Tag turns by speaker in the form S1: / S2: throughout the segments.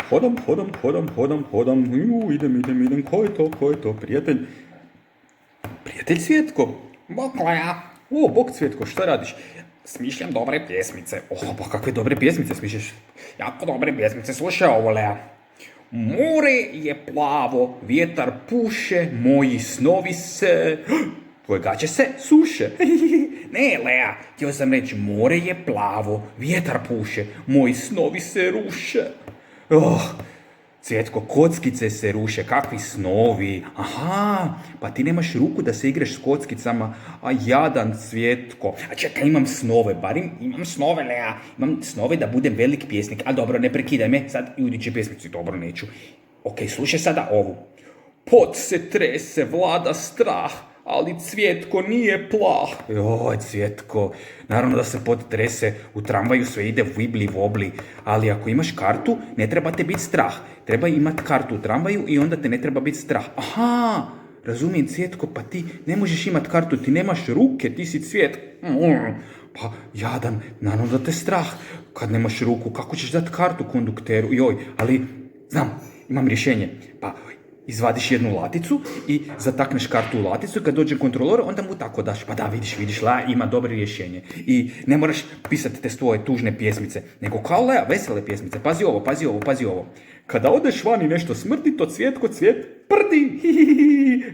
S1: hodam, idem, ko je to, prijatelj? Prijatelj Cvjetko?
S2: Bokla ja.
S1: O, bok Cvjetko, šta radiš?
S2: Smišljam dobre pjesmice.
S1: Pa kakve dobre pjesmice smišljaš?
S2: Jako dobre pjesmice. Slušaj ovo, Lea. More je plavo, vjetar puše, moji snovi se...
S1: Tvoje gaće se suše.
S2: Ne, Lea, htio sam reći, more je plavo, vjetar puše, moji snovi se ruše.
S1: Cvjetko, kockice se ruše, kakvi snovi. Aha, pa ti nemaš ruku da se igraš s kockicama, a jadan Cvjetko.
S2: A čekaj, imam snove, barim imam snove, Lea. Imam snove da budem velik pjesnik. A dobro, ne prekidaj me, sad i u idućoj pjesmici, dobro, neću. Ok, slušaj sada ovu.
S1: Pot se trese, vlada strah, ali Cvjetko nije plah. Joj, Cvjetko, naravno da se pot trese, u tramvaju sve ide vibli vobli, ali ako imaš kartu, ne treba te biti strah. Treba imati kartu u tramvaju i onda te ne treba biti strah. Aha, razumijem, Cvjetko, pa ti ne možeš imati kartu, ti nemaš ruke, ti si Cvjetko. Pa, jadan, naravno da te strah. Kad nemaš ruku, kako ćeš dati kartu kondukteru? Joj, ali, znam, imam rješenje. Pa, izvadiš jednu laticu i zatakneš kartu u laticu i kad dođe kontrolor, onda mu tako daš. Pa da, vidiš, Lea ima dobro rješenje. I ne moraš pisati te svoje tužne pjesmice, nego kao Lea, vesele pjesmice. Pazi ovo. Kada odeš van i nešto smrdi, to Cvjetko cvijet prdi.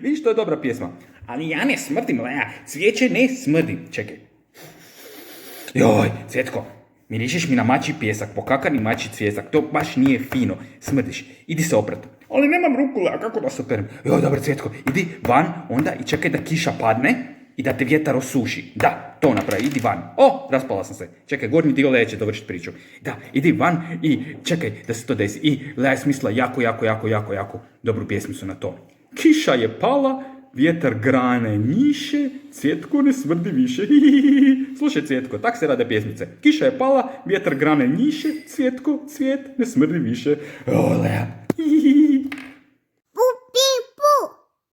S1: Vidiš, to je dobra pjesma.
S2: Ali ja ne smrdim, Lea, cvijeće ne smrdi.
S1: Čekaj. Joj, Cvjetko, mirišeš mi na mači pjesak, pokakani mači cvijesak, to baš nije fino, smrdiš, idi se oprat.
S2: Ali nemam ruku, Lea, kako da se operem?
S1: Joj, dobro, Cvjetko, idi van onda i čekaj da kiša padne i da te vjetar osuši. Da, to napravi, idi van. Raspala sam se. Čekaj, gornji dio Lea će dovršiti priču. Da, idi van i čekaj da se to desi. I Lea je smisla jako dobru pjesmicu na to. Kiša je pala, vjetar grane njiše, Cvjetko ne smrdi više. Slušaj, Cvjetko, tak se rade pjesmice. Kiša je pala, vjetar grane njiše, Cvjetko, cvijet ne smrdi više. Lea.